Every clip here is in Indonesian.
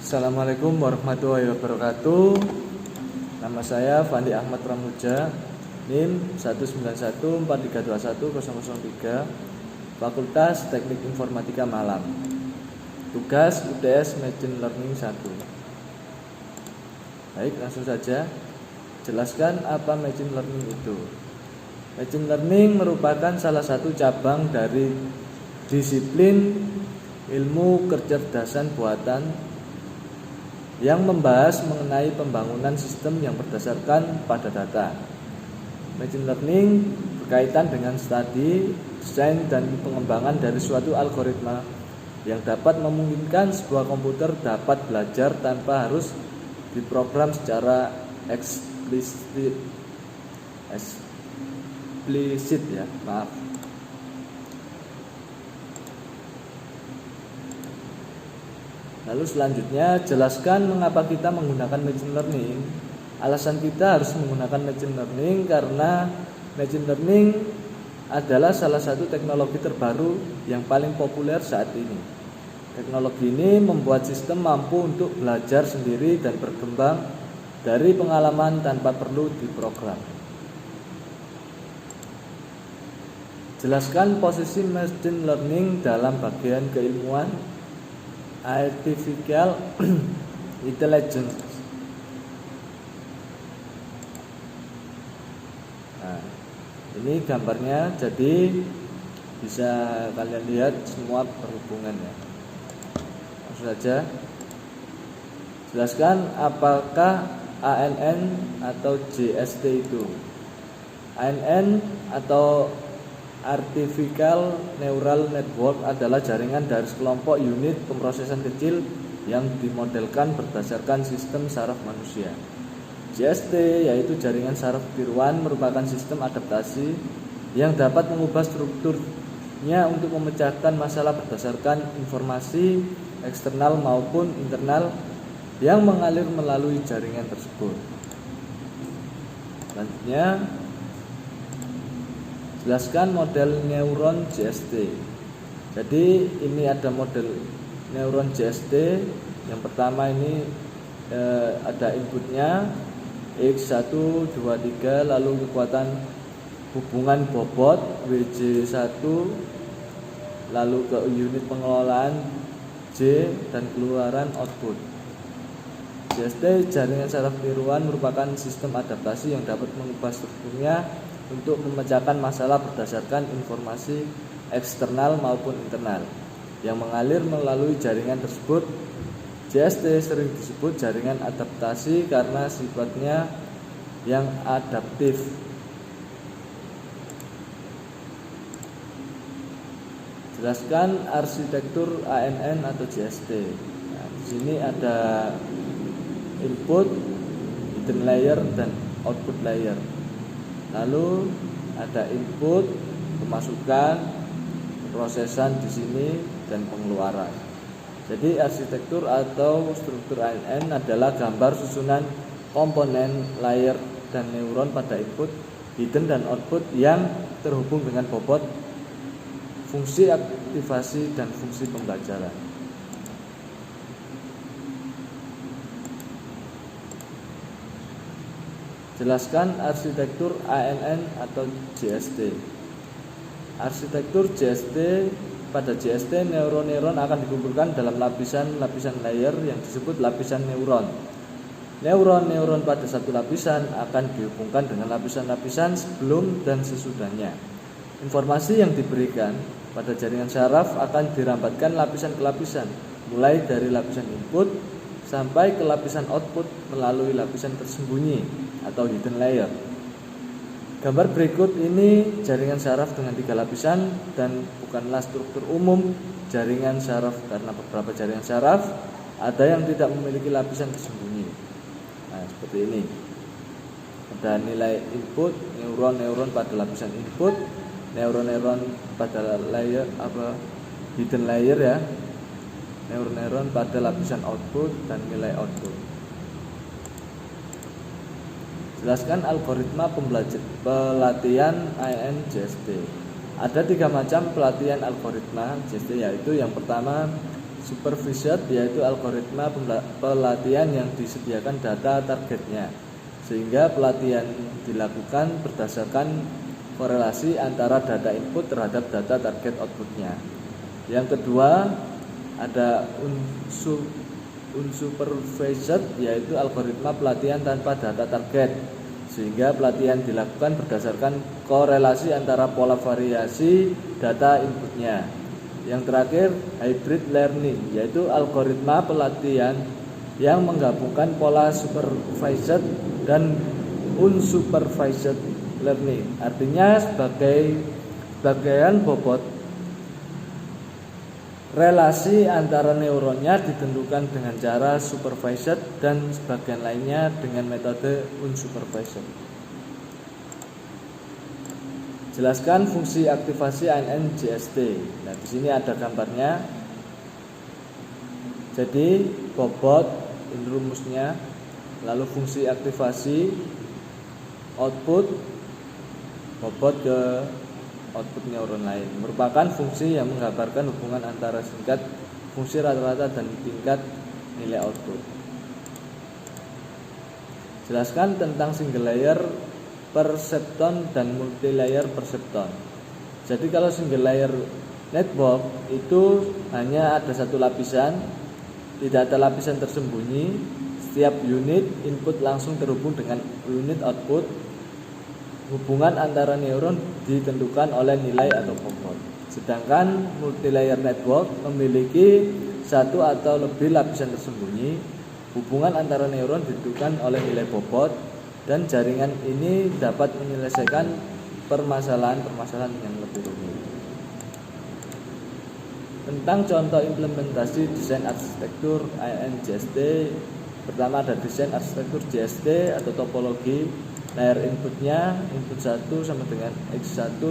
Assalamualaikum warahmatullahi wabarakatuh. Nama saya Fandi Ahmad Pramuja, NIM 19143210003, Fakultas Teknik Informatika Malang. Tugas UTS Machine Learning 1. Baik, langsung saja. Jelaskan apa Machine Learning itu. Machine Learning merupakan salah satu cabang dari disiplin ilmu kecerdasan buatan yang membahas mengenai pembangunan sistem yang berdasarkan pada data. Machine Learning berkaitan dengan studi, desain, dan pengembangan dari suatu algoritma yang dapat memungkinkan sebuah komputer dapat belajar tanpa harus diprogram secara eksplisit ya, maaf. Lalu selanjutnya, jelaskan mengapa kita menggunakan machine learning. Alasan kita harus menggunakan machine learning karena machine learning adalah salah satu teknologi terbaru yang paling populer saat ini. Teknologi ini membuat sistem mampu untuk belajar sendiri dan berkembang dari pengalaman tanpa perlu diprogram. Jelaskan posisi machine learning dalam bagian keilmuan Artificial Intelligence. Nah, ini gambarnya, jadi bisa kalian lihat semua berhubungan ya. Langsung saja. Jelaskan apakah ANN atau JST itu. ANN atau Artificial Neural Network adalah jaringan dari sekelompok unit pemrosesan kecil yang dimodelkan berdasarkan sistem saraf manusia. JST yaitu jaringan saraf tiruan merupakan sistem adaptasi yang dapat mengubah strukturnya untuk memecahkan masalah berdasarkan informasi eksternal maupun internal yang mengalir melalui jaringan tersebut. Selanjutnya, jelaskan model neuron JST. Jadi ini ada model neuron JST. Yang pertama ini ada inputnya X1, 2, 3, lalu kekuatan hubungan bobot WJ1, lalu ke unit pengelolaan J, dan keluaran output. JST jaringan saraf tiruan merupakan sistem adaptasi yang dapat mengubah strukturnya untuk memecahkan masalah berdasarkan informasi eksternal maupun internal yang mengalir melalui jaringan tersebut. JST sering disebut jaringan adaptasi karena sifatnya yang adaptif. Jelaskan arsitektur ANN atau JST. Nah, di sini ada input, hidden layer, dan output layer. Lalu ada input, pemasukan, prosesan di sini, dan pengeluaran. Jadi arsitektur atau struktur ANN adalah gambar susunan komponen, layer, dan neuron pada input, hidden, dan output yang terhubung dengan bobot, fungsi aktivasi, dan fungsi pembelajaran. Jelaskan arsitektur ANN atau JST. Arsitektur JST, pada JST neuron-neuron akan dikumpulkan dalam lapisan-lapisan layer yang disebut lapisan neuron. Neuron-neuron pada satu lapisan akan dihubungkan dengan lapisan-lapisan sebelum dan sesudahnya. Informasi yang diberikan pada jaringan saraf akan dirambatkan lapisan ke lapisan, mulai dari lapisan input sampai ke lapisan output melalui lapisan tersembunyi atau hidden layer. Gambar berikut ini jaringan saraf dengan 3 lapisan dan bukanlah struktur umum jaringan saraf karena beberapa jaringan saraf ada yang tidak memiliki lapisan tersembunyi. Nah, seperti ini. Ada nilai input, neuron-neuron pada lapisan input, neuron-neuron pada layer hidden layer ya. Neuron-neuron pada lapisan output dan nilai output. Jelaskan algoritma pelatihan ANN JST. Ada 3 macam pelatihan algoritma JST, yaitu yang pertama Supervised yaitu algoritma pelatihan yang disediakan data targetnya, sehingga pelatihan dilakukan berdasarkan korelasi antara data input terhadap data target outputnya. Yang kedua ada unsupervised yaitu algoritma pelatihan tanpa data target, sehingga pelatihan dilakukan berdasarkan korelasi antara pola variasi data inputnya. Yang terakhir hybrid learning yaitu algoritma pelatihan yang menggabungkan pola supervised dan unsupervised learning. Artinya sebagian bobot relasi antara neuronnya ditentukan dengan cara supervised dan sebagian lainnya dengan metode unsupervised. Jelaskan fungsi aktivasi ANN JST. Nah, di sini ada gambarnya. Jadi bobot ini rumusnya, lalu fungsi aktivasi output bobot ke output neuron lain, merupakan fungsi yang menggambarkan hubungan antara tingkat fungsi rata-rata dan tingkat nilai output. Jelaskan tentang single layer perceptron dan multi layer perceptron. Jadi kalau single layer network itu hanya ada satu lapisan, tidak ada lapisan tersembunyi. Setiap unit input langsung terhubung dengan unit output. Hubungan antara neuron ditentukan oleh nilai atau bobot. Sedangkan multi layer network memiliki satu atau lebih lapisan tersembunyi. Hubungan antara neuron ditentukan oleh nilai bobot, dan jaringan ini dapat menyelesaikan permasalahan-permasalahan yang lebih rumit. Tentang contoh implementasi desain arsitektur ANN JST, pertama ada desain arsitektur JST atau topologi. Layer inputnya, input 1 sama dengan X1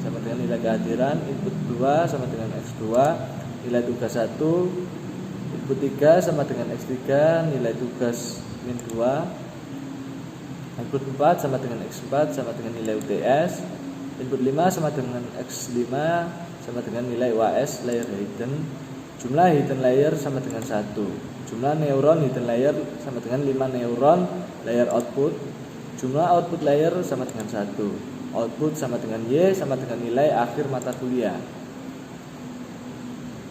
sama dengan nilai kehadiran, input 2 sama dengan X2, nilai tugas 1, input 3 sama dengan X3, nilai tugas min 2, input 4 sama dengan X4 sama dengan nilai UTS, input 5 sama dengan X5 sama dengan nilai UAS layer hidden, jumlah hidden layer sama dengan 1, jumlah neuron hidden layer sama dengan 5 neuron layer output, jumlah output layer sama dengan 1, output sama dengan Y sama dengan nilai akhir mata kuliah.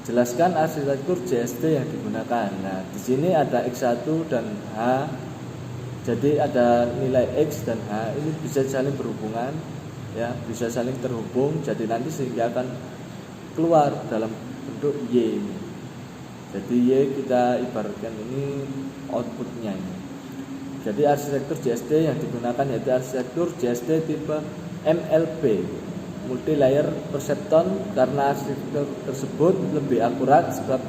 Jelaskan arsitektur JST yang digunakan. Nah, di sini ada X1 dan H. Jadi ada nilai X dan H ini bisa saling berhubungan, ya, bisa saling terhubung. Jadi nanti sehingga akan keluar dalam bentuk Y ini. Jadi Y kita ibaratkan ini outputnya ini. Jadi arsitektur JST yang digunakan yaitu arsitektur JST tipe MLP, multi layer perceptron, karena arsitektur tersebut lebih akurat sebab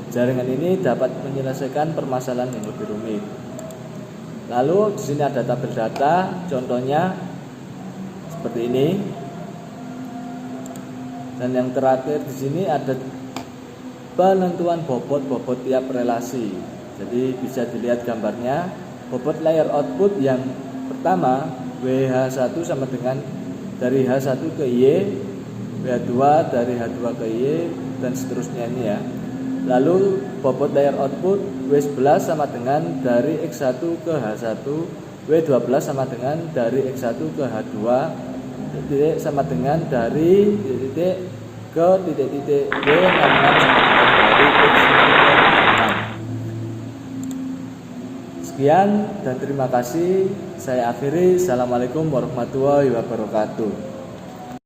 jaringan ini dapat menyelesaikan permasalahan yang lebih rumit. Lalu di sini ada tabel data, contohnya seperti ini. Dan yang terakhir di sini ada penentuan bobot tiap relasi. Jadi bisa dilihat gambarnya. Bobot layer output yang pertama WH1 sama dengan dari H1 ke Y, WH2 dari H2 ke Y, dan seterusnya ini ya. Lalu bobot layer output W11 sama dengan dari X1 ke H1, W12 sama dengan dari X1 ke H2, titik sama dengan dari titik ke titik-titik W6 sama dengan dari X6 ke X6. Sekian dan terima kasih. Saya akhiri. Assalamualaikum warahmatullahi wabarakatuh.